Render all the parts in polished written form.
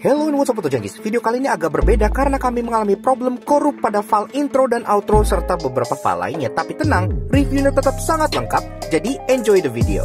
Hello and what's up Fotojunkies. Video kali ini agak berbeda karena kami mengalami problem korup pada file intro dan outro serta beberapa file lainnya. Tapi tenang, reviewnya tetap sangat lengkap, jadi enjoy the video.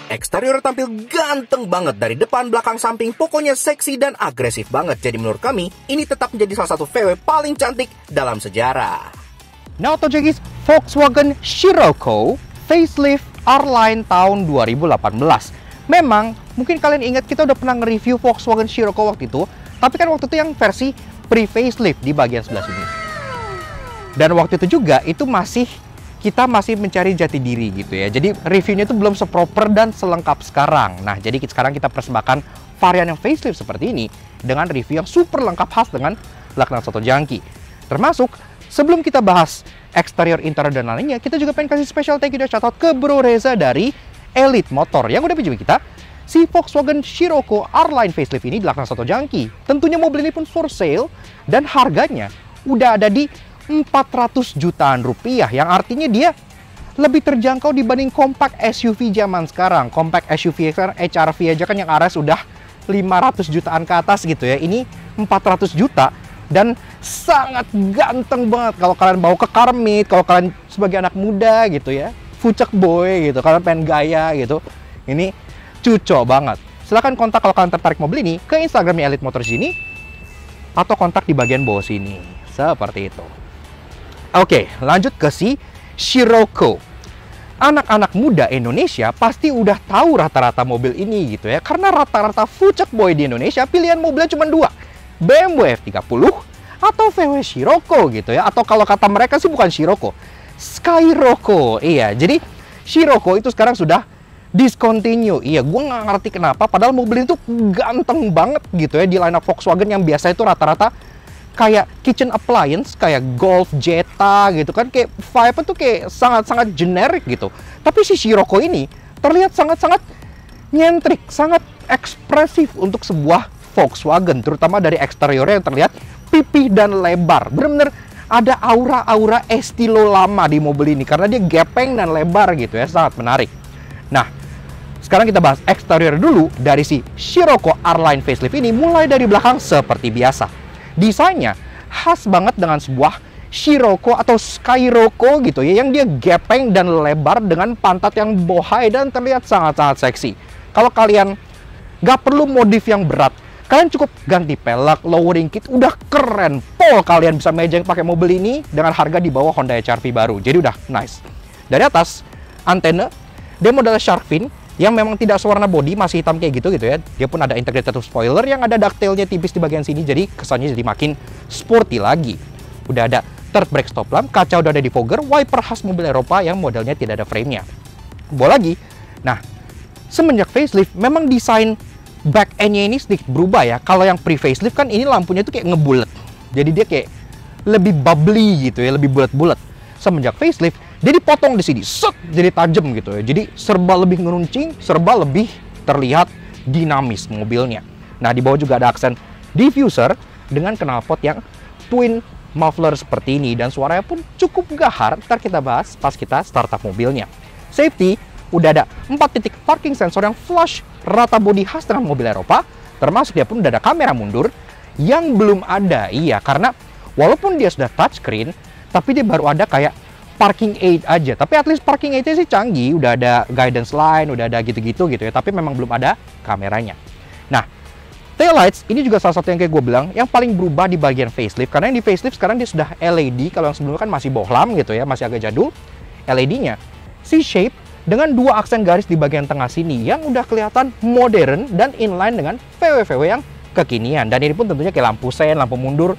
Eksterior tampil ganteng banget dari depan, belakang, samping, pokoknya seksi dan agresif banget. Jadi menurut kami, ini tetap menjadi salah satu VW paling cantik dalam sejarah. Nah, Fotojunkies, Volkswagen Scirocco facelift R-Line tahun 2018. Memang, mungkin kalian ingat kita udah pernah nge-review Volkswagen Scirocco waktu itu, tapi kan waktu itu yang versi pre-facelift di bagian sebelah sini. Dan waktu itu juga, kita masih mencari jati diri gitu ya. Jadi reviewnya itu belum seproper dan selengkap sekarang. Nah, jadi sekarang kita persembahkan varian yang facelift seperti ini dengan review yang super lengkap khas dengan laknat Fotojunkie. Termasuk sebelum kita bahas eksterior, interior dan lainnya, kita juga pengen kasih special thank you dan shoutout ke Bro Reza dari Elite Motor yang udah pinjam kita si Volkswagen Scirocco R-Line facelift ini di laknat Fotojunkie. Tentunya mobil ini pun for sale dan harganya udah ada di 400 jutaan rupiah, yang artinya dia lebih terjangkau dibanding compact SUV zaman sekarang. Compact SUV sekarang HR-V aja kan yang RS udah 500 jutaan ke atas gitu ya. Ini 400 juta dan sangat ganteng banget kalau kalian bawa ke car meet, kalau kalian sebagai anak muda gitu ya, fucek boy gitu, kalian pengen gaya gitu. Ini cucok banget. Silahkan kontak kalau kalian tertarik mobil ini ke Instagramnya Elite Motors ini atau kontak di bagian bawah sini. Seperti itu. Oke, lanjut ke si Scirocco. Anak-anak muda Indonesia pasti udah tahu rata-rata mobil ini gitu ya. Karena rata-rata fucek boy di Indonesia pilihan mobilnya cuma dua. BMW F30 atau VW Scirocco gitu ya. Atau kalau kata mereka sih bukan Scirocco, Skyrocco. Iya, jadi Scirocco itu sekarang sudah discontinue. Iya, gue nggak ngerti kenapa. Padahal mobil itu ganteng banget gitu ya. Di line up Volkswagen yang biasa itu rata-rata kayak kitchen appliance, kayak Golf, Jetta gitu kan, kayak vibe tuh kayak sangat-sangat generik gitu. Tapi si Scirocco ini terlihat sangat-sangat nyentrik, sangat ekspresif untuk sebuah Volkswagen, terutama dari eksteriornya yang terlihat pipih dan lebar. Bener-bener ada aura-aura estilo lama di mobil ini karena dia gepeng dan lebar gitu ya, sangat menarik. Nah, sekarang kita bahas eksterior dulu dari si Scirocco R-Line facelift ini, mulai dari belakang seperti biasa. Desainnya khas banget dengan sebuah Scirocco atau Skyrocco gitu ya, yang dia gepeng dan lebar dengan pantat yang bohai dan terlihat sangat-sangat seksi. Kalau kalian nggak perlu modif yang berat, kalian cukup ganti pelek, lowering kit, udah keren. Pol kalian bisa mejeng pakai mobil ini dengan harga di bawah Honda HR-V baru. Jadi udah nice. Dari atas, antena, dia model shark fin yang memang tidak sewarna body, masih hitam kayak gitu ya. Dia pun ada integrated spoiler yang ada ducktailnya tipis di bagian sini, jadi kesannya jadi makin sporty lagi. Udah ada third brake stop lamp, kaca udah ada di fogger, wiper khas mobil Eropa yang modelnya tidak ada frame-nya. Bawa lagi. Nah, semenjak facelift memang desain back end-nya ini sedikit berubah ya. Kalau yang pre-facelift kan ini lampunya tuh kayak ngebulet. Jadi dia kayak lebih bubbly gitu ya, lebih bulat-bulat. Semenjak facelift dia dipotong di sini, set, jadi tajam gitu ya. Jadi serba lebih ngeruncing, serba lebih terlihat dinamis mobilnya. Nah, di bawah juga ada aksen diffuser dengan knalpot yang twin muffler seperti ini dan suaranya pun cukup gahar. Ntar kita bahas pas kita startup mobilnya. Safety, udah ada 4 titik parking sensor yang flush rata bodi khas dengan mobil Eropa. Termasuk dia pun udah ada kamera mundur yang belum ada. Iya, karena walaupun dia sudah touchscreen, tapi dia baru ada kayak parking aid aja. Tapi at least parking aid-nya sih canggih, udah ada guidance line, udah ada gitu-gitu gitu ya. Tapi memang belum ada kameranya. Nah, taillights ini juga salah satu yang kayak gue bilang yang paling berubah di bagian facelift, karena yang di facelift sekarang dia sudah LED. Kalau yang sebelumnya kan masih bohlam gitu ya, masih agak jadul. LED-nya C-shape dengan 2 aksen garis di bagian tengah sini yang udah kelihatan modern dan inline dengan VW-VW yang kekinian. Dan ini pun tentunya kayak lampu sen, lampu mundur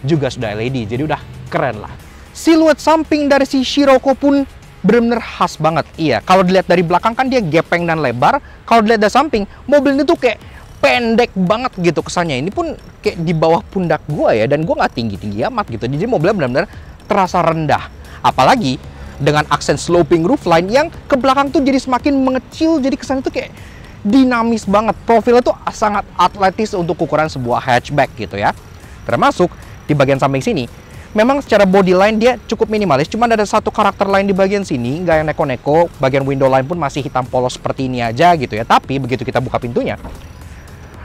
juga sudah LED, jadi udah keren lah. Siluet samping dari si Scirocco pun bener-bener khas banget. Iya, kalau dilihat dari belakang kan dia gepeng dan lebar. Kalau dilihat dari samping, mobil ini tuh kayak pendek banget gitu kesannya. Ini pun kayak di bawah pundak gua ya, dan gua nggak tinggi-tinggi amat gitu. Jadi mobilnya benar-benar terasa rendah. Apalagi dengan aksen sloping roofline yang ke belakang tuh jadi semakin mengecil, jadi kesannya tuh kayak dinamis banget. Profilnya tuh sangat atletis untuk ukuran sebuah hatchback gitu ya. Termasuk di bagian samping sini, memang secara body line dia cukup minimalis, cuma ada satu karakter lain di bagian sini, nggak yang neko-neko. Bagian window line pun masih hitam polos seperti ini aja gitu ya. Tapi begitu kita buka pintunya,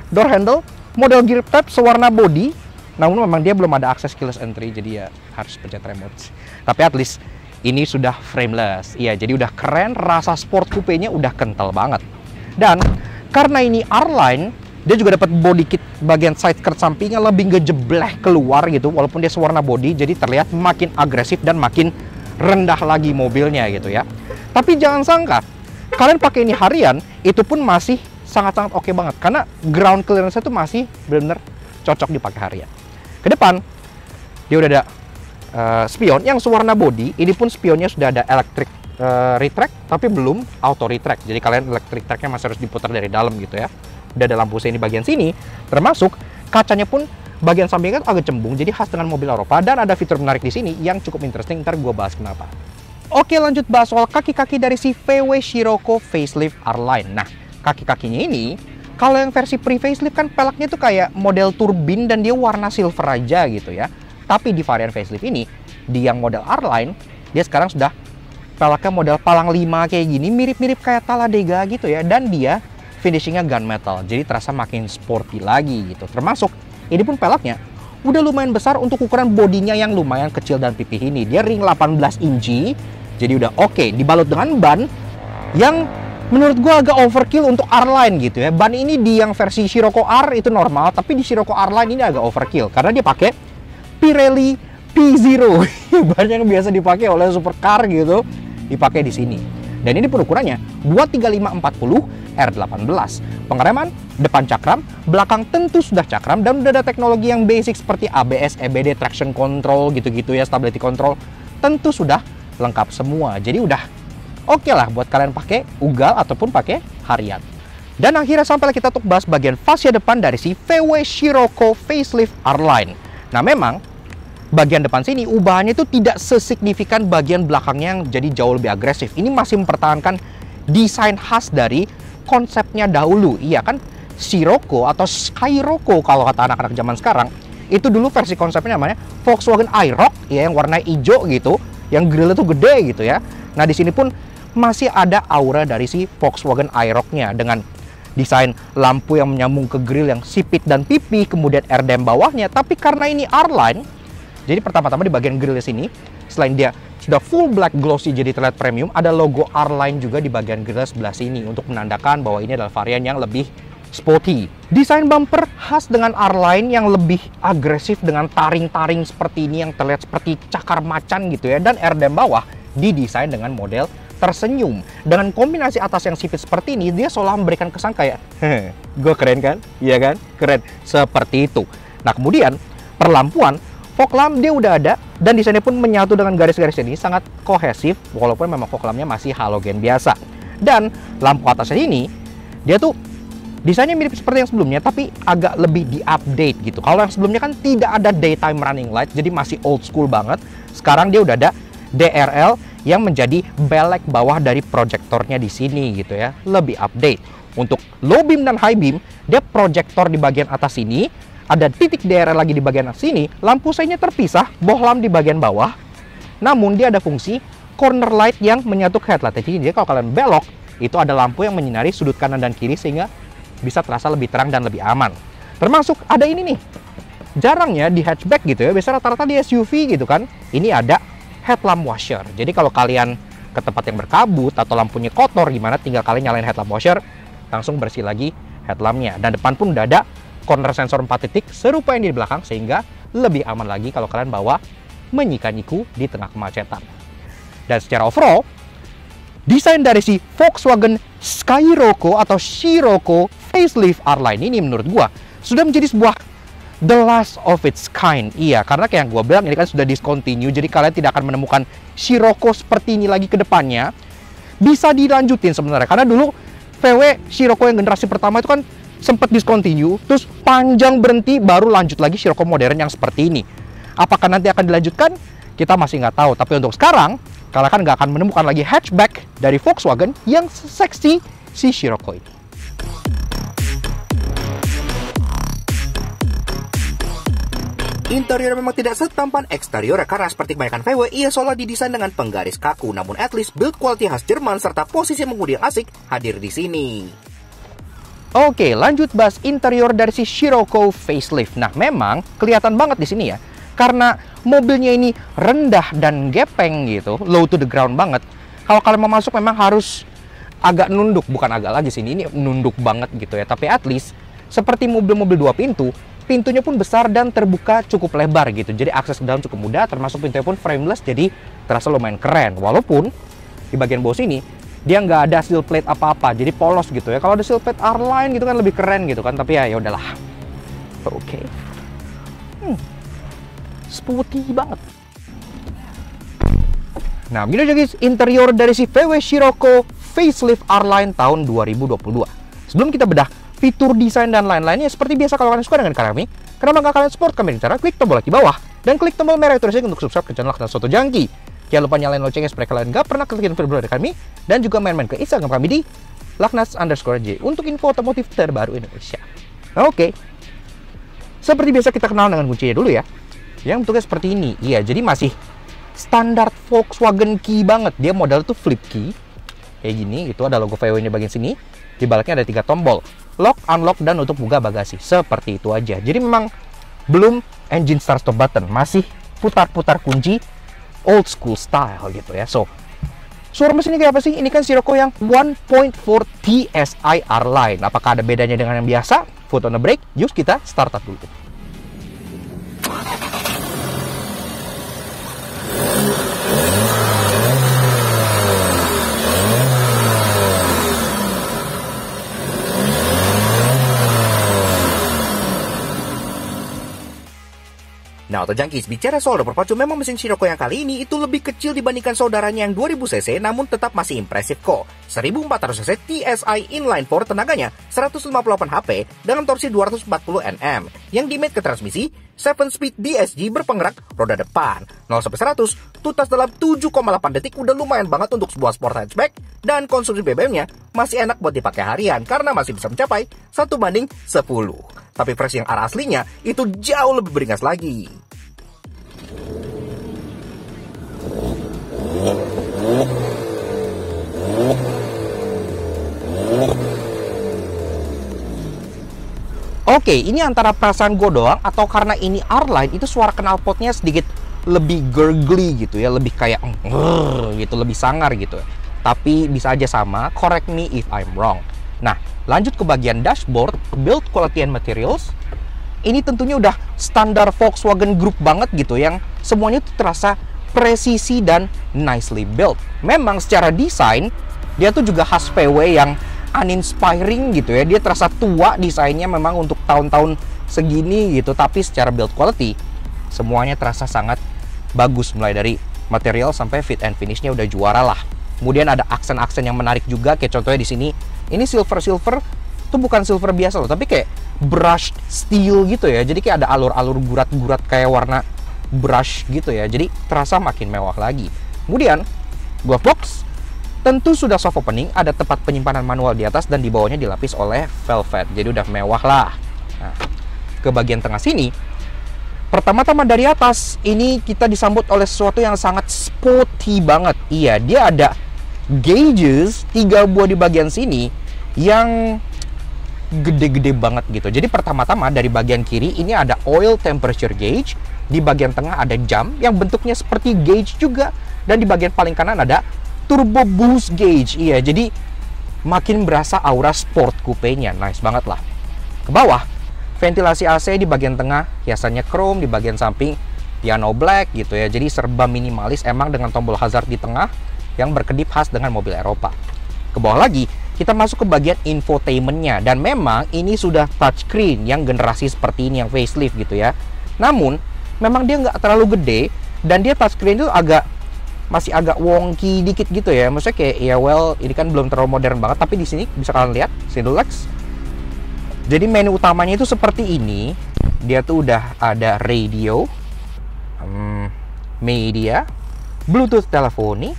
door handle model gear tab sewarna body, namun memang dia belum ada akses keyless entry, jadi ya harus pencet remote. Tapi at least ini sudah frameless. Iya, jadi udah keren, rasa sport coupe-nya udah kental banget. Dan karena ini R-Line, dia juga dapat body kit bagian side skirt sampingnya lebih ngejebleh keluar gitu, walaupun dia sewarna body, jadi terlihat makin agresif dan makin rendah lagi mobilnya gitu ya. Tapi jangan sangka, kalian pakai ini harian, itu pun masih sangat-sangat oke banget, karena ground clearance-nya tuh masih benar-benar cocok dipakai harian. Ke depan, dia udah ada spion yang sewarna body. Ini pun spionnya sudah ada electric retract, tapi belum auto retract. Jadi kalian electric tracknya masih harus diputar dari dalam gitu ya. Udah ada lampu seni bagian sini, termasuk kacanya pun bagian sampingnya agak cembung, jadi khas dengan mobil Eropa. Dan ada fitur menarik di sini yang cukup interesting, ntar gue bahas kenapa. Oke, lanjut bahas soal kaki-kaki dari si VW Scirocco Facelift R-Line. Nah, kaki-kakinya ini, kalau yang versi pre-facelift kan peleknya tuh kayak model turbin dan dia warna silver aja gitu ya. Tapi di varian facelift ini, di yang model R-Line, dia sekarang sudah peleknya model palang 5 kayak gini, mirip-mirip kayak Talladega gitu ya. Dan dia finishingnya gunmetal, jadi terasa makin sporty lagi gitu. Termasuk, ini pun peleknya udah lumayan besar untuk ukuran bodinya yang lumayan kecil dan pipih ini. Dia ring 18 inci, jadi udah oke. Dibalut dengan ban yang menurut gua agak overkill untuk R-Line gitu ya. Ban ini di yang versi Scirocco R itu normal, tapi di Scirocco R-Line ini agak overkill karena dia pakai Pirelli P0, ban yang biasa dipakai oleh supercar gitu, dipakai di sini. Dan ini pun ukurannya 235/40 R18. Pengereman depan cakram, belakang tentu sudah cakram, dan udah ada teknologi yang basic seperti ABS, EBD, traction control gitu-gitu ya, stability control, tentu sudah lengkap semua. Jadi udah oke lah buat kalian pakai ugal ataupun pakai harian. Dan akhirnya sampailah kita untuk bahas bagian fascia depan dari si VW Scirocco Facelift R-Line. Nah, memang bagian depan sini ubahannya itu tidak sesignifikan bagian belakangnya yang jadi jauh lebih agresif. Ini masih mempertahankan desain khas dari konsepnya dahulu. Iya kan, Scirocco atau Scirocco kalau kata anak-anak zaman sekarang, itu dulu versi konsepnya namanya Volkswagen I-Roc ya, yang warna hijau gitu, yang grillnya tuh gede gitu ya. Nah, di sini pun masih ada aura dari si Volkswagen I-Roc-nya dengan desain lampu yang menyambung ke grill yang sipit dan pipih, kemudian airdam bawahnya. Tapi karena ini R-Line, jadi pertama-tama di bagian grillnya sini, selain dia sudah full black glossy jadi terlihat premium, ada logo R-Line juga di bagian grill sebelah sini untuk menandakan bahwa ini adalah varian yang lebih sporty. Desain bumper khas dengan R-Line yang lebih agresif dengan taring-taring seperti ini yang terlihat seperti cakar macan gitu ya, dan airdam bawah didesain dengan model tersenyum. Dengan kombinasi atas yang sipit seperti ini, dia seolah memberikan kesan kayak, gue keren kan? Iya kan? Keren. Seperti itu. Nah, kemudian perlampuan, fog lamp dia udah ada, dan desainnya pun menyatu dengan garis-garis ini, sangat kohesif, walaupun memang fog lampnya masih halogen biasa. Dan lampu atasnya ini, dia tuh desainnya mirip seperti yang sebelumnya, tapi agak lebih di-update gitu. Kalau yang sebelumnya kan tidak ada daytime running light, jadi masih old school banget. Sekarang dia udah ada DRL yang menjadi belek bawah dari proyektornya di sini gitu ya, lebih update. Untuk low beam dan high beam, dia proyektor di bagian atas sini, ada titik DRL lagi di bagian sini, lampu seinnya terpisah, bohlam di bagian bawah. Namun dia ada fungsi corner light yang menyatu ke headlight. Jadi kalau kalian belok, itu ada lampu yang menyinari sudut kanan dan kiri sehingga bisa terasa lebih terang dan lebih aman. Termasuk ada ini nih, jarangnya di hatchback gitu ya, biasanya rata-rata di SUV gitu kan, ini ada headlamp washer. Jadi kalau kalian ke tempat yang berkabut atau lampunya kotor gimana, tinggal kalian nyalain headlamp washer, langsung bersih lagi headlampnya. Dan depan pun udah ada corner sensor 4 titik serupa yang di belakang, sehingga lebih aman lagi kalau kalian bawa menyika-nyiku di tengah kemacetan. Dan secara overall, desain dari si Volkswagen Scirocco atau Scirocco facelift R-Line ini menurut gua sudah menjadi sebuah the last of its kind. Iya, karena kayak yang gua bilang ini kan sudah discontinue, jadi kalian tidak akan menemukan Scirocco seperti ini lagi ke depannya. Bisa dilanjutin sebenarnya, karena dulu VW Scirocco yang generasi pertama itu kan sempat discontinue, terus panjang berhenti, baru lanjut lagi Scirocco modern yang seperti ini. Apakah nanti akan dilanjutkan? Kita masih nggak tahu, tapi untuk sekarang kalian kan nggak akan menemukan lagi hatchback dari Volkswagen yang seksi si Scirocco ini. Interior memang tidak setampan eksterior karena seperti kebanyakan VW, ia seolah didesain dengan penggaris kaku, namun at least build quality khas Jerman serta posisi mengemudi yang asik hadir di sini. Oke, lanjut bahas interior dari si Scirocco facelift. Nah, memang kelihatan banget di sini ya, karena mobilnya ini rendah dan gepeng gitu, low to the ground banget. Kalau kalian mau masuk memang harus agak nunduk, bukan agak lagi sini, ini nunduk banget gitu ya. Tapi at least seperti mobil-mobil 2 pintu, pintunya pun besar dan terbuka cukup lebar gitu. Jadi akses ke dalam cukup mudah, termasuk pintunya pun frameless, jadi terasa lumayan keren. Walaupun di bagian bawah sini dia nggak ada steel plate apa-apa, jadi polos gitu ya. Kalau ada steel plate R-Line gitu kan lebih keren gitu kan, tapi ya udahlah. Oke. Sporty banget. Nah, begini aja guys interior dari si VW Scirocco facelift R-Line tahun 2022. Sebelum kita bedah fitur desain dan lain-lainnya, seperti biasa kalau kalian suka dengan kami, kenapa nggak kalian support kami dengan cara klik tombol like di bawah dan klik tombol merah itu untuk subscribe ke channel Laknat Soto Jangki. Jangan lupa nyalain loncengnya supaya kalian nggak pernah klik video dari kami, dan juga main-main ke Instagram kami di Laknats_J untuk info otomotif terbaru Indonesia. Oke. Seperti biasa kita kenal dengan kuncinya dulu ya. Yang bentuknya seperti ini. Iya, jadi masih standar Volkswagen key banget. Dia model tuh flip key. Kayak gini, itu ada logo VW-nya bagian sini. Di baliknya ada 3 tombol. Lock, unlock, dan untuk buka bagasi. Seperti itu aja. Jadi memang belum engine start stop button. Masih putar-putar kunci old school style gitu ya. So, suara mesin ini kayak apa sih? Ini kan Scirocco yang 1.4 TSI R-Line. Apakah ada bedanya dengan yang biasa? Foot on the brake. Yuk kita start up dulu. Nah, Autojunkies, bicara soal roda berpacu, memang mesin Scirocco yang kali ini itu lebih kecil dibandingkan saudaranya yang 2000cc, namun tetap masih impresif kok. 1400cc TSI inline 4 tenaganya 158 HP dengan torsi 240 Nm, yang dimate ke transmisi 7-speed DSG berpenggerak roda depan. 0-100 tutas dalam 7,8 detik udah lumayan banget untuk sebuah sport hatchback, dan konsumsi BBM-nya masih enak buat dipakai harian karena masih bisa mencapai 1:10. Tapi versi yang arah aslinya itu jauh lebih beringas lagi. Oke, ini antara perasaan gue doang atau karena ini R-Line itu suara knalpotnya sedikit lebih gurgly gitu ya, lebih kayak gitu, lebih sangar gitu. Tapi bisa aja sama, correct me if I'm wrong. Nah, lanjut ke bagian dashboard, build quality and materials. Ini tentunya udah standar Volkswagen Group banget gitu, yang semuanya tuh terasa presisi dan nicely built. Memang secara desain dia tuh juga khas VW yang uninspiring gitu ya. Dia terasa tua desainnya memang untuk tahun-tahun segini gitu, tapi secara build quality semuanya terasa sangat bagus, mulai dari material sampai fit and finishnya udah juara lah. Kemudian ada aksen-aksen yang menarik juga, kayak contohnya di sini. Ini silver tuh bukan silver biasa loh, tapi kayak brushed steel gitu ya. Jadi kayak ada alur-alur gurat-gurat kayak warna brush gitu ya. Jadi terasa makin mewah lagi. Kemudian glove box tentu sudah soft opening, ada tempat penyimpanan manual di atas dan di bawahnya dilapis oleh velvet. Jadi udah mewah lah. Nah, ke bagian tengah sini, pertama-tama dari atas ini kita disambut oleh sesuatu yang sangat sporty banget. Iya, dia ada gauges 3 buah di bagian sini yang gede-gede banget gitu. Jadi pertama-tama dari bagian kiri ini ada oil temperature gauge, di bagian tengah ada jam yang bentuknya seperti gauge juga, dan di bagian paling kanan ada turbo boost gauge. Iya, jadi makin berasa aura sport coupe-nya. Nice banget lah. Ke bawah, ventilasi AC di bagian tengah hiasannya chrome, di bagian samping piano black gitu ya. Jadi serba minimalis emang dengan tombol hazard di tengah yang berkedip khas dengan mobil Eropa. Ke bawah lagi, kita masuk ke bagian infotainmentnya. Dan memang ini sudah touchscreen yang generasi seperti ini, yang facelift gitu ya. Namun, memang dia nggak terlalu gede. Dan dia touchscreen itu masih agak wonky dikit gitu ya. Maksudnya kayak, ya well, ini kan belum terlalu modern banget. Tapi di sini bisa kalian lihat, Cinderlex. Jadi menu utamanya itu seperti ini. Dia tuh udah ada radio, media, Bluetooth teleponi,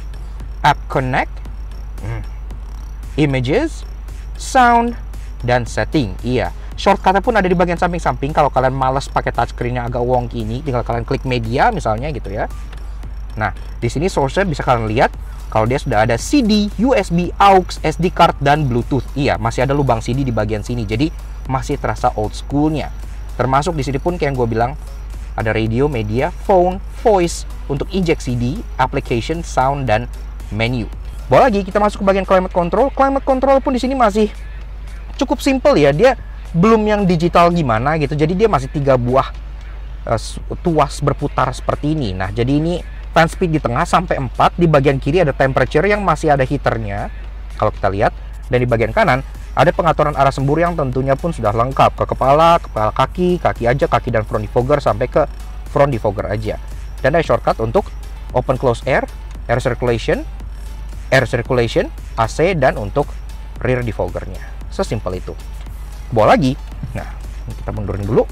app connect, images, sound, dan setting. Iya, shortcutnya pun ada di bagian samping-samping. Kalau kalian males pakai touchscreen-nya agak wonky ini, tinggal kalian klik media misalnya gitu ya. Nah, di sini source-nya bisa kalian lihat kalau dia sudah ada CD, USB, AUX, SD card, dan Bluetooth. Iya, masih ada lubang CD di bagian sini. Jadi masih terasa old school-nya. Termasuk di sini pun kayak yang gue bilang, ada radio, media, phone, voice untuk inject CD, application, sound, dan menu. Bawa lagi kita masuk ke bagian climate control. Climate control pun di sini masih cukup simple ya. Dia belum yang digital gimana gitu. Jadi dia masih 3 buah tuas berputar seperti ini. Nah, jadi ini fan speed di tengah sampai 4. Di bagian kiri ada temperature yang masih ada heaternya kalau kita lihat. Dan di bagian kanan ada pengaturan arah sembur yang tentunya pun sudah lengkap. Ke kepala, kaki aja, kaki dan front defogger sampai ke front defogger aja. Dan ada shortcut untuk open close air circulation, AC, dan untuk rear defoggernya. Sesimpel itu. Bawa lagi. Nah, kita mundurin dulu.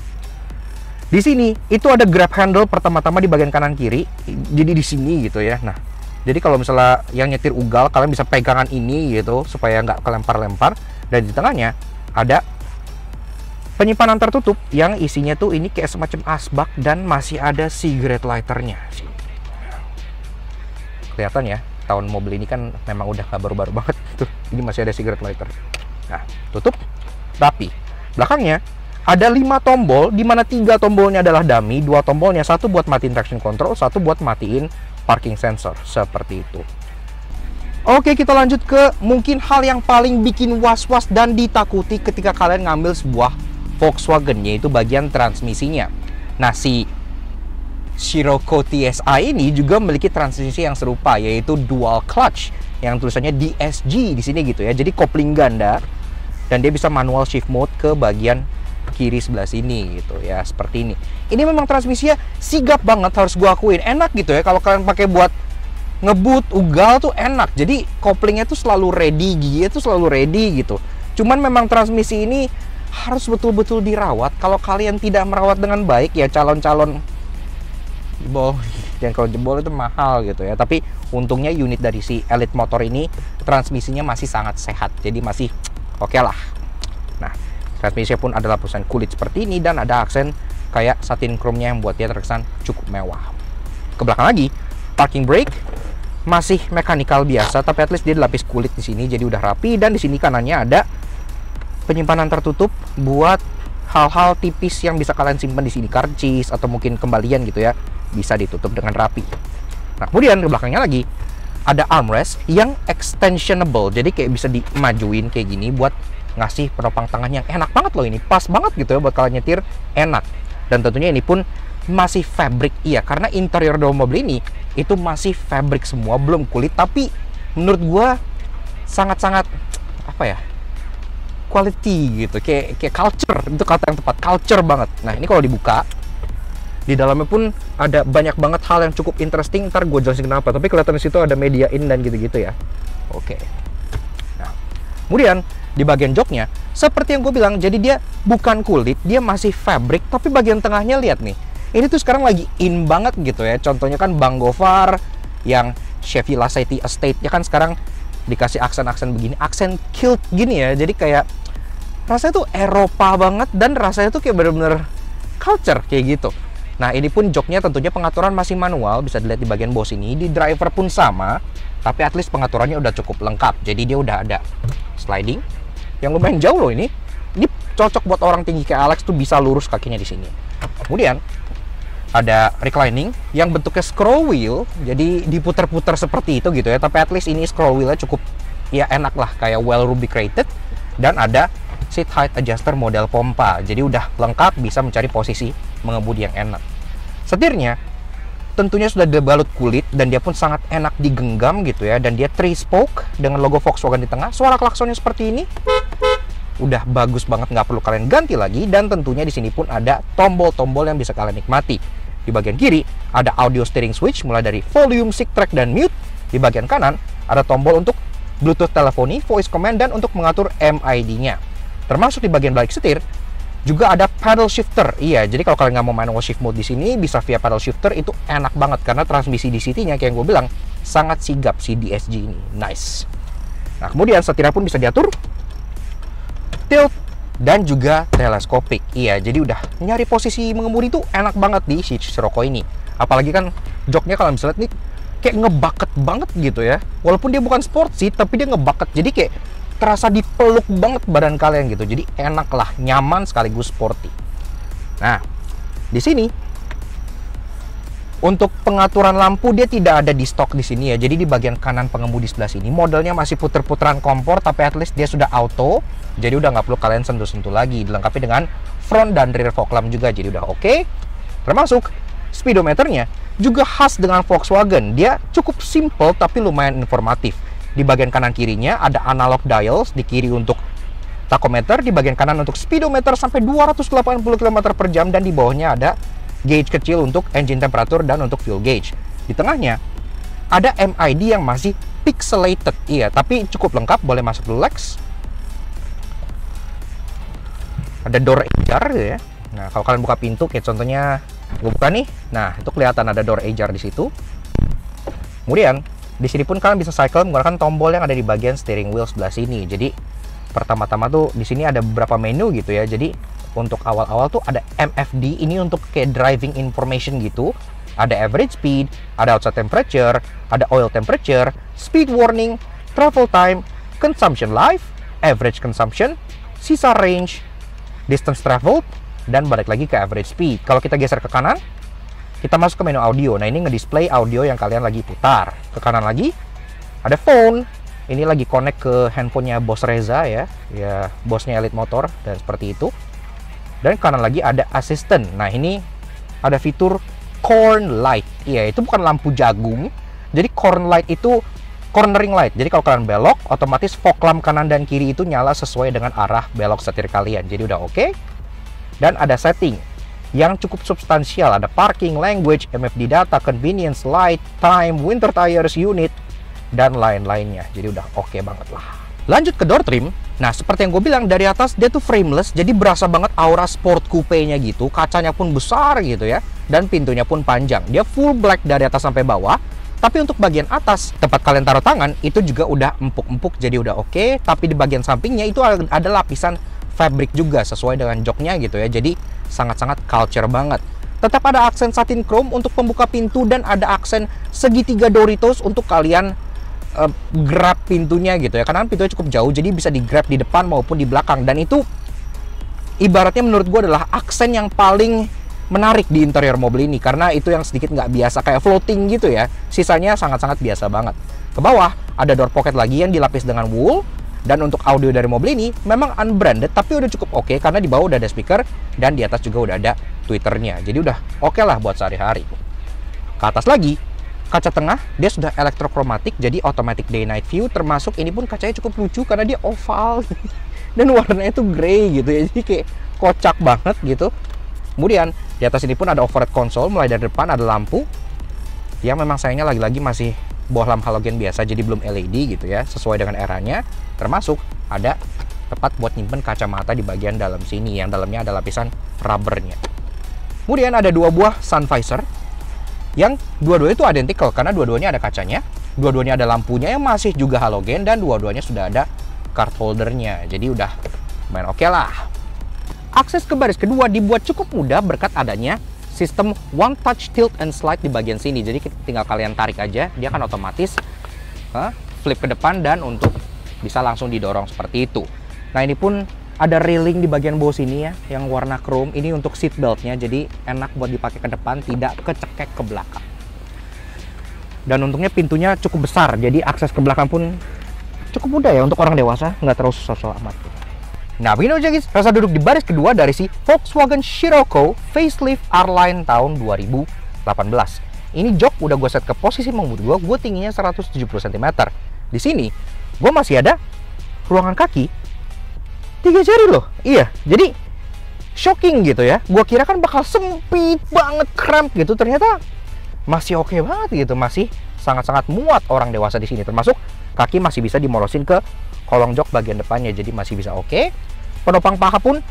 Di sini itu ada grab handle pertama-tama di bagian kanan kiri. Jadi di sini gitu ya. Nah, jadi kalau misalnya yang nyetir ugal, kalian bisa pegangan ini gitu supaya nggak kelempar-lempar. Dan di tengahnya ada penyimpanan tertutup yang isinya tuh ini kayak semacam asbak dan masih ada cigarette lighternya. Kelihatan ya, tahun mobil ini kan memang udah nggak baru-baru banget tuh. Ini masih ada cigarette lighter. Nah, tutup. Tapi belakangnya ada 5 tombol, di mana 3 tombolnya adalah dummy, 2 tombolnya, satu buat matiin traction control, satu buat matiin parking sensor, seperti itu. Oke, kita lanjut ke mungkin hal yang paling bikin was-was dan ditakuti ketika kalian ngambil sebuah Volkswagen, yaitu bagian transmisinya. Nah, si Scirocco TSI ini juga memiliki transmisi yang serupa, yaitu dual clutch yang tulisannya DSG di sini gitu ya. Jadi kopling ganda dan dia bisa manual shift mode ke bagian kiri sebelah sini gitu ya, seperti ini. Ini memang transmisinya sigap banget, harus gua akuin. Enak gitu ya kalau kalian pakai buat ngebut ugal tuh enak. Jadi koplingnya tuh selalu ready, giginya tuh selalu ready gitu. Cuman memang transmisi ini harus betul-betul dirawat. Kalau kalian tidak merawat dengan baik ya calon-calon jebol. Dan kalau jebol itu mahal gitu ya. Tapi untungnya unit dari si Elite Motor ini transmisinya masih sangat sehat. Jadi masih oke lah. Nah, transmisinya pun ada lapisan kulit seperti ini dan ada aksen kayak satin chrome-nya yang buat dia terkesan cukup mewah. Ke belakang lagi, parking brake masih mekanikal biasa, tapi at least dia dilapis kulit di sini, jadi udah rapi. Dan di sini kanannya ada penyimpanan tertutup buat hal-hal tipis yang bisa kalian simpan di sini, karcis atau mungkin kembalian gitu ya, bisa ditutup dengan rapi. Nah, kemudian ke belakangnya lagi ada armrest yang extensionable, jadi kayak bisa dimajuin kayak gini buat ngasih penopang tangan yang enak banget loh. Ini pas banget gitu ya buat kalian nyetir, enak. Dan tentunya ini pun masih fabric, iya, karena interior dalam mobil ini itu masih fabric semua, belum kulit. Tapi menurut gua sangat-sangat apa ya, quality gitu, kayak culture, itu kata yang tepat, culture banget. Nah, ini kalau dibuka di dalamnya pun ada banyak banget hal yang cukup interesting. Ntar gue jelasin kenapa, tapi kelihatan di situ ada media in dan gitu-gitu ya. Oke. Nah, kemudian di bagian joknya seperti yang gue bilang, jadi dia bukan kulit, dia masih fabric, tapi bagian tengahnya lihat nih. Ini tuh sekarang lagi in banget gitu ya. Contohnya kan Bang Gofar yang Chevy Lacetti Estate-nya kan sekarang dikasih aksen-aksen begini, aksen kilt gini ya. Jadi kayak rasanya tuh Eropa banget dan rasanya tuh kayak bener-bener culture kayak gitu. Nah, ini pun joknya tentunya pengaturan masih manual, bisa dilihat di bagian bawah sini. Di driver pun sama, tapi at least pengaturannya udah cukup lengkap. Jadi dia udah ada sliding yang lumayan jauh loh ini. Ini cocok buat orang tinggi kayak Alex tuh, bisa lurus kakinya di sini. Kemudian ada reclining yang bentuknya scroll wheel, jadi diputar-putar seperti itu gitu ya. Tapi at least ini scroll wheelnya cukup ya enak lah, kayak well lubricated. Dan ada seat height adjuster model pompa, jadi udah lengkap, bisa mencari posisi mengemudi yang enak. Setirnya tentunya sudah dibalut kulit dan dia pun sangat enak digenggam gitu ya. Dan dia 3-spoke dengan logo Volkswagen di tengah. Suara klaksonnya seperti ini. Udah bagus banget, nggak perlu kalian ganti lagi. Dan tentunya di sini pun ada tombol-tombol yang bisa kalian nikmati. Di bagian kiri ada audio steering switch mulai dari volume, seek, track, dan mute. Di bagian kanan ada tombol untuk Bluetooth teleponi, voice command, dan untuk mengatur MID-nya. Termasuk di bagian balik setir juga ada paddle shifter. Iya, jadi kalau kalian nggak mau manual shift mode di sini, bisa via paddle shifter. Itu enak banget karena transmisi DCT-nya kayak yang gue bilang sangat sigap si DSG ini. Nice. Nah, kemudian setirnya pun bisa diatur tilt dan juga teleskopik. Iya, jadi udah nyari posisi mengemudi tuh enak banget di si Scirocco ini. Apalagi kan joknya kalau misalnya nih kayak ngebucket banget gitu ya. Walaupun dia bukan sport sih, tapi dia ngebucket. Jadi kayak terasa dipeluk banget badan kalian gitu. Jadi enak lah, nyaman sekaligus sporty. Nah, di sini untuk pengaturan lampu dia tidak ada di stok di sini ya. Jadi di bagian kanan pengemudi sebelah sini modelnya masih puter-puteran kompor, tapi at least dia sudah auto. Jadi udah nggak perlu kalian sentuh-sentuh lagi. Dilengkapi dengan front dan rear fog lamp juga. Jadi udah oke. Termasuk speedometernya juga khas dengan Volkswagen. Dia cukup simple tapi lumayan informatif. Di bagian kanan kirinya ada analog dials, di kiri untuk tachometer, di bagian kanan untuk speedometer sampai 280 km per jam, dan di bawahnya ada gauge kecil untuk engine temperature dan untuk fuel gauge. Di tengahnya ada MID yang masih pixelated, iya, tapi cukup lengkap, boleh masuk dulu Lex. Ada door ajar ya. Nah, kalau kalian buka pintu, kayak contohnya gue buka nih, nah itu kelihatan ada door ajar di situ. Kemudian di sini pun kalian bisa cycle menggunakan tombol yang ada di bagian steering wheel sebelah sini. Jadi pertama-tama tuh di sini ada beberapa menu gitu ya. Jadi untuk awal-awal tuh ada MFD, ini untuk kayak driving information gitu. Ada average speed, ada outside temperature, ada oil temperature, speed warning, travel time, consumption life, average consumption, sisa range, distance traveled, dan balik lagi ke average speed. Kalau kita geser ke kanan, kita masuk ke menu audio. Nah, ini ngedisplay audio yang kalian lagi putar. Ke kanan lagi ada phone. Ini lagi connect ke handphonenya Bos Reza ya. Ya, bosnya Elite Motor dan seperti itu. Dan kanan lagi ada assistant. Nah, ini ada fitur corn light. Iya, itu bukan lampu jagung. Jadi corn light itu cornering light. Jadi kalau kalian belok, otomatis fog lamp kanan dan kiri itu nyala sesuai dengan arah belok setir kalian. Jadi udah oke. Dan ada setting yang cukup substansial. Ada parking, language, MFD data, convenience, light, time, winter tires, unit, dan lain-lainnya. Jadi udah oke banget lah. Lanjut ke door trim. Nah, seperti yang gue bilang, dari atas dia tuh frameless, jadi berasa banget aura sport coupe-nya gitu. Kacanya pun besar gitu ya, dan pintunya pun panjang. Dia full black dari atas sampai bawah. Tapi untuk bagian atas, tempat kalian taruh tangan, itu juga udah empuk-empuk, jadi udah oke. Tapi di bagian sampingnya itu ada lapisan fabric juga sesuai dengan joknya gitu ya. Jadi sangat-sangat culture banget. Tetap ada aksen satin chrome untuk pembuka pintu, dan ada aksen segitiga Doritos untuk kalian grab pintunya gitu ya. Karena pintunya cukup jauh, jadi bisa di grab di depan maupun di belakang. Dan itu ibaratnya menurut gue adalah aksen yang paling menarik di interior mobil ini, karena itu yang sedikit nggak biasa, kayak floating gitu ya. Sisanya sangat-sangat biasa banget. Ke bawah ada door pocket lagi yang dilapis dengan wool. Dan untuk audio dari mobil ini memang unbranded, tapi udah cukup oke karena di bawah udah ada speaker dan di atas juga udah ada tweeternya. Jadi udah oke lah buat sehari-hari. Ke atas lagi, kaca tengah dia sudah elektrokromatik, jadi automatic day night view. Termasuk ini pun kacanya cukup lucu karena dia oval dan warnanya itu grey gitu ya. Jadi kayak kocak banget gitu. Kemudian di atas ini pun ada overhead console, mulai dari depan ada lampu yang memang sayangnya lagi-lagi masih bawah lampu halogen biasa, jadi belum LED gitu ya, sesuai dengan eranya. Termasuk ada tempat buat nyimpen kacamata di bagian dalam sini, yang dalamnya ada lapisan rubbernya. Kemudian ada dua buah sun visor yang dua-duanya itu identical karena dua-duanya ada kacanya, dua-duanya ada lampunya yang masih juga halogen, dan dua-duanya sudah ada card holdernya. Jadi udah main oke lah. Akses ke baris kedua dibuat cukup mudah berkat adanya sistem one touch tilt and slide di bagian sini. Jadi tinggal kalian tarik aja, dia akan otomatis flip ke depan dan untuk bisa langsung didorong seperti itu. Nah, ini pun ada railing di bagian bawah sini ya, yang warna chrome. Ini untuk seat beltnya, jadi enak buat dipakai ke depan, tidak kecekek ke belakang. Dan untungnya pintunya cukup besar, jadi akses ke belakang pun cukup mudah ya untuk orang dewasa, nggak terlalu susah-susah amat. Nah, begini aja guys, rasa duduk di baris kedua dari si Volkswagen Scirocco Facelift R-Line tahun 2018. ini jok udah gue set ke posisi mengemudi gue tingginya 170 cm. Di sini gue masih ada ruangan kaki 3 jari loh. Iya, jadi shocking gitu ya. Gue kira kan bakal sempit banget, cramp gitu. Ternyata masih oke banget gitu, masih sangat-sangat muat orang dewasa di sini. Termasuk kaki masih bisa dimolosin ke kolong jok bagian depannya, jadi masih bisa oke. Penopang paha pun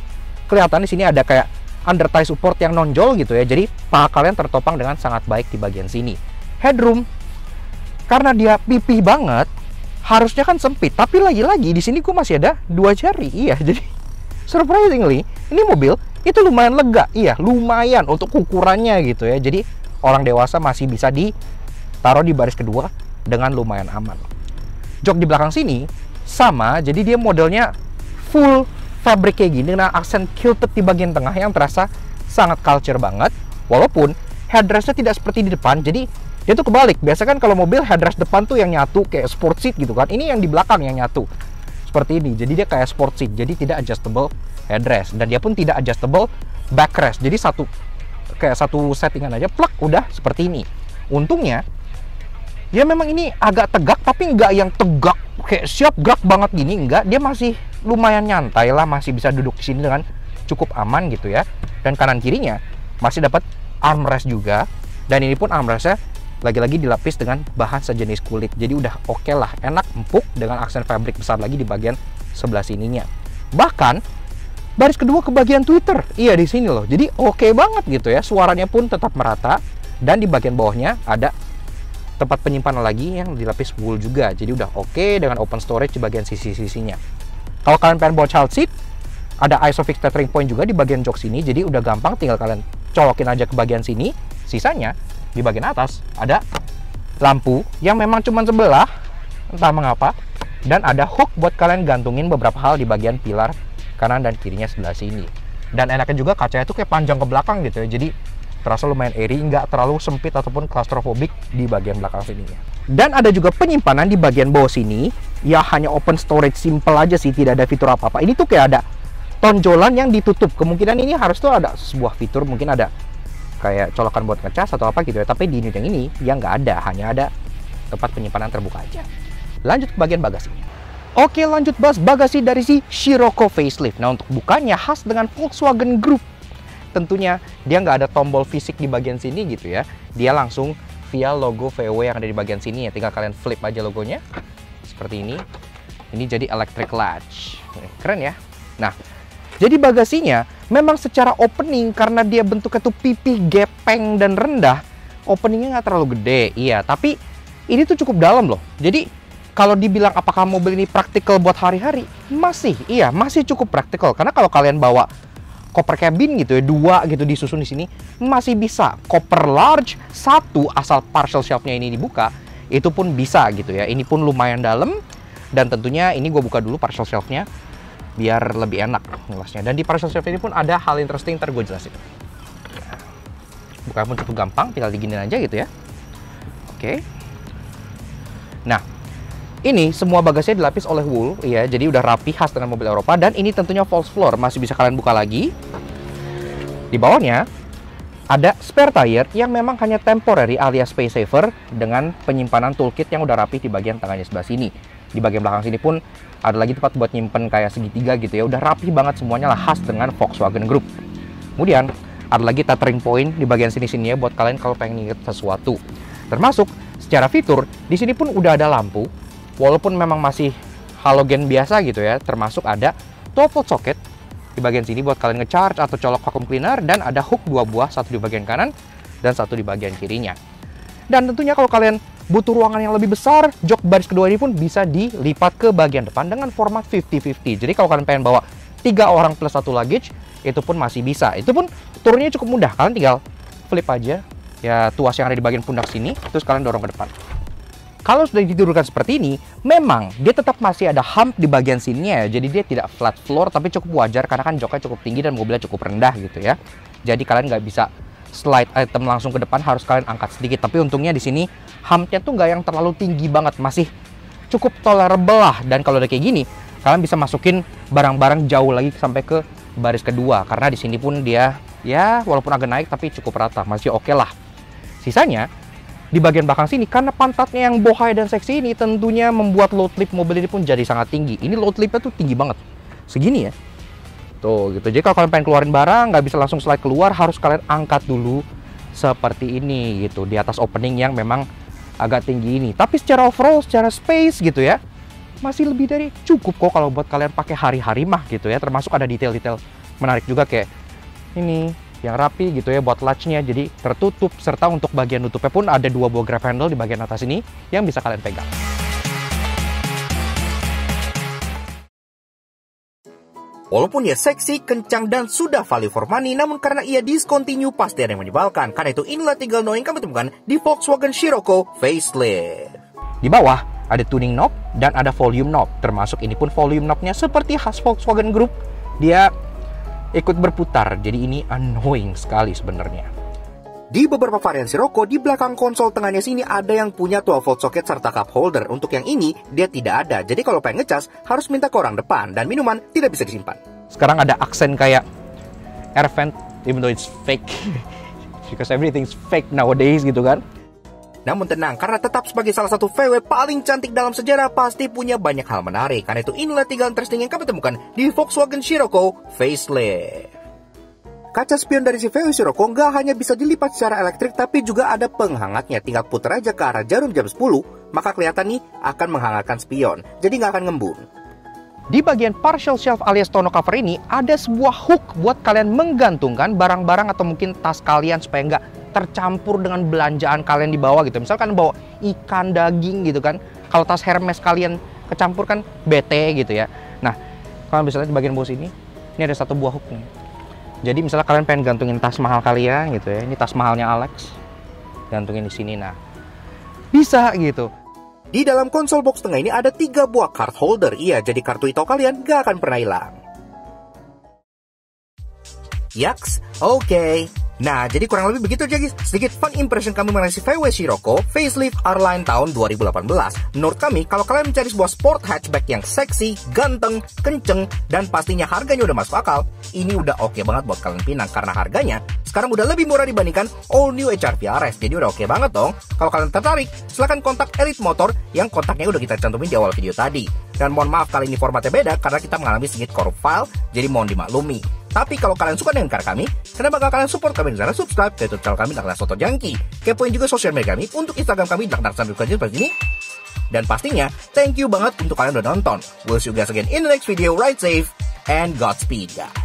kelihatan di sini ada kayak under thigh support yang nonjol gitu ya. Jadi paha kalian tertopang dengan sangat baik di bagian sini. Headroom karena dia pipih banget, harusnya kan sempit, tapi lagi-lagi di sini gue masih ada 2 jari. Iya, jadi surprisingly ini mobil itu lumayan lega. Iya, lumayan untuk ukurannya gitu ya. Jadi orang dewasa masih bisa ditaruh di baris kedua dengan lumayan aman. Jok di belakang sini sama, jadi dia modelnya full fabric kayak gini dengan aksen quilted di bagian tengah yang terasa sangat culture banget. Walaupun headrestnya tidak seperti di depan, jadi dia tuh kebalik. Biasa kan kalau mobil headrest depan tuh yang nyatu kayak sport seat gitu kan, ini yang di belakang yang nyatu seperti ini. Jadi dia kayak sport seat, jadi tidak adjustable headrest, dan dia pun tidak adjustable backrest. Jadi kayak satu settingan aja plak udah seperti ini. Untungnya ya memang ini agak tegak, tapi nggak yang tegak kayak siap gerak banget gini, enggak. Dia masih lumayan nyantai lah, masih bisa duduk di sini dengan cukup aman gitu ya. Dan kanan kirinya masih dapat armrest juga, dan ini pun armrestnya lagi-lagi dilapis dengan bahan sejenis kulit. Jadi udah oke lah, enak, empuk dengan aksen fabric besar lagi di bagian sebelah sininya. Bahkan baris kedua ke bagian tweeter, iya di sini loh. Jadi oke banget gitu ya. Suaranya pun tetap merata, dan di bagian bawahnya ada tempat penyimpanan lagi yang dilapis wool juga. Jadi udah oke dengan open storage di bagian sisi-sisinya. Kalau kalian pengen bawa child seat, ada ISOFIX tethering point juga di bagian jok sini. Jadi udah gampang, tinggal kalian colokin aja ke bagian sini. Sisanya di bagian atas ada lampu yang memang cuma sebelah, entah mengapa, dan ada hook buat kalian gantungin beberapa hal di bagian pilar kanan dan kirinya sebelah sini. Dan enaknya juga kacanya tuh kayak panjang ke belakang gitu ya. Jadi terasa lumayan airy, nggak terlalu sempit ataupun claustrophobic di bagian belakang sininya. Dan ada juga penyimpanan di bagian bawah sini, ya hanya open storage simple aja sih, tidak ada fitur apa-apa. Ini tuh kayak ada tonjolan yang ditutup. Kemungkinan ini harus tuh ada sebuah fitur, mungkin ada kayak colokan buat ngecas atau apa gitu ya. Tapi di unit yang ini ya nggak ada, hanya ada tempat penyimpanan terbuka aja. Lanjut ke bagian bagasinya. Oke, lanjut bahas bagasi dari si Scirocco facelift. Nah, untuk bukanya khas dengan Volkswagen Group. Tentunya dia nggak ada tombol fisik di bagian sini gitu ya. Dia langsung via logo VW yang ada di bagian sini ya. Tinggal kalian flip aja logonya seperti ini. Ini jadi electric latch. Keren ya. Nah, jadi bagasinya memang secara opening, karena dia bentuknya tuh pipih, gepeng, dan rendah, openingnya nggak terlalu gede. Iya, tapi ini tuh cukup dalam loh. Jadi kalau dibilang apakah mobil ini praktikal buat hari-hari, masih cukup praktikal. Karena kalau kalian bawa koper cabin gitu ya, 2 gitu disusun di sini, masih bisa. Koper large 1 asal partial shelf-nya ini dibuka, itu pun bisa gitu ya. Ini pun lumayan dalam, dan tentunya ini gue buka dulu partial shelf-nya biar lebih enak ngelasnya. Dan di partial shelf ini pun ada hal interesting, ntar gue jelasin. Buka pun cukup gampang, tinggal diginin aja gitu ya. Oke. Nah, ini semua bagasinya dilapis oleh wool, ya, jadi udah rapi khas dengan mobil Eropa. Dan ini tentunya false floor, masih bisa kalian buka lagi. Di bawahnya ada spare tire yang memang hanya temporary alias space saver, dengan penyimpanan toolkit yang udah rapi di bagian tengahnya sebelah sini. Di bagian belakang sini pun ada lagi tempat buat nyimpen kayak segitiga gitu ya. Udah rapi banget semuanya lah, khas dengan Volkswagen Group. Kemudian ada lagi tethering point di bagian sini-sini ya, buat kalian kalau pengen inget sesuatu. Termasuk secara fitur di sini pun udah ada lampu. Walaupun memang masih halogen biasa gitu ya, termasuk ada 12 volt socket di bagian sini buat kalian ngecharge atau colok vacuum cleaner, dan ada hook 2 buah, satu di bagian kanan dan satu di bagian kirinya. Dan tentunya kalau kalian butuh ruangan yang lebih besar, jok baris kedua ini pun bisa dilipat ke bagian depan dengan format 50-50. Jadi kalau kalian pengen bawa 3 orang plus 1 luggage, itu pun masih bisa. Itu pun turunnya cukup mudah, kalian tinggal flip aja ya tuas yang ada di bagian pundak sini, terus kalian dorong ke depan. Kalau sudah ditidurkan seperti ini, memang dia tetap masih ada hump di bagian sininya ya. Jadi dia tidak flat floor, tapi cukup wajar karena kan joknya cukup tinggi dan mobilnya cukup rendah gitu ya. Jadi kalian nggak bisa slide item langsung ke depan, harus kalian angkat sedikit. Tapi untungnya di sini humpnya tuh nggak yang terlalu tinggi banget, masih cukup tolerable lah. Dan kalau udah kayak gini, kalian bisa masukin barang-barang jauh lagi sampai ke baris kedua. Karena di sini pun dia ya walaupun agak naik tapi cukup rata, masih oke lah. Sisanya di bagian belakang sini, karena pantatnya yang bohai dan seksi ini tentunya membuat load lift mobil ini pun jadi sangat tinggi. Ini load liftnya tuh tinggi banget, segini ya. Tuh gitu, jadi kalau kalian pengen keluarin barang, nggak bisa langsung slide keluar, harus kalian angkat dulu seperti ini gitu, di atas opening yang memang agak tinggi ini. Tapi secara overall, secara space gitu ya, masih lebih dari cukup kok kalau buat kalian pakai hari-hari mah gitu ya. Termasuk ada detail-detail menarik juga kayak ini, yang rapi gitu ya buat latchnya, jadi tertutup, serta untuk bagian nutupnya pun ada 2 buah grab handle di bagian atas ini yang bisa kalian pegang. Walaupun ia seksi, kencang, dan sudah value for money, namun karena ia discontinue pasti ada yang menyebalkan. Karena itu inilah 3 hal yang kami temukan di Volkswagen Scirocco Facelift. Di bawah ada tuning knob dan ada volume knob, termasuk ini pun volume knobnya seperti khas Volkswagen Group, dia ikut berputar, jadi ini annoying sekali sebenarnya. Di beberapa varian Scirocco, di belakang konsol tengahnya sini ada yang punya 12 volt socket serta cup holder. Untuk yang ini, dia tidak ada. Jadi kalau pengen ngecas, harus minta ke orang depan. Dan minuman tidak bisa disimpan. Sekarang ada aksen kayak air vent, even though it's fake. Because everything's fake nowadays gitu kan. Namun tenang, karena tetap sebagai salah satu VW paling cantik dalam sejarah, pasti punya banyak hal menarik. Karena itu inilah 3 hal interesting yang kami temukan di Volkswagen Scirocco Facelift. Kaca spion dari si VW Scirocco nggak hanya bisa dilipat secara elektrik, tapi juga ada penghangatnya. Tinggal putar aja ke arah jarum jam 10, maka kelihatan nih akan menghangatkan spion. Jadi nggak akan ngembun. Di bagian partial shelf alias tonneau cover ini, ada sebuah hook buat kalian menggantungkan barang-barang atau mungkin tas kalian supaya nggak tercampur dengan belanjaan kalian di bawah gitu. Misalkan bawa ikan, daging gitu kan. Kalau tas Hermes kalian kecampur kan bete gitu ya. Nah, kalian bisa lihat di bagian bawah sini, ini ada 1 buah hook nih. Jadi misalnya kalian pengen gantungin tas mahal kalian gitu ya. Ini tas mahalnya Alex. Gantungin di sini, nah. Bisa gitu. Di dalam konsol box tengah ini ada 3 buah card holder. Iya, jadi kartu ITO kalian gak akan pernah hilang. Yaks, oke. Nah, jadi kurang lebih begitu aja guys. Sedikit fun impression kami mengenai si VW Scirocco Facelift R-Line tahun 2018. Menurut kami, kalau kalian mencari sebuah sport hatchback yang seksi, ganteng, kenceng, dan pastinya harganya udah masuk akal, ini udah oke banget buat kalian pinang. Karena harganya sekarang udah lebih murah dibandingkan all new HR-V RS. Jadi udah oke banget dong. Kalau kalian tertarik, silahkan kontak Elite Motor yang kontaknya udah kita cantumin di awal video tadi. Dan mohon maaf kali ini formatnya beda karena kita mengalami sedikit korup file, jadi mohon dimaklumi. Tapi kalau kalian suka dengan karya kami, kenapa bakal kalian support kami di sana? Subscribe ke YouTube channel kami Dark Soto Junkie. Kepoin juga sosial media kami untuk Instagram kami Dark sambil kerja seperti ini. Dan pastinya, thank you banget untuk kalian udah nonton. We'll see you guys again in the next video. Ride safe and Godspeed guys.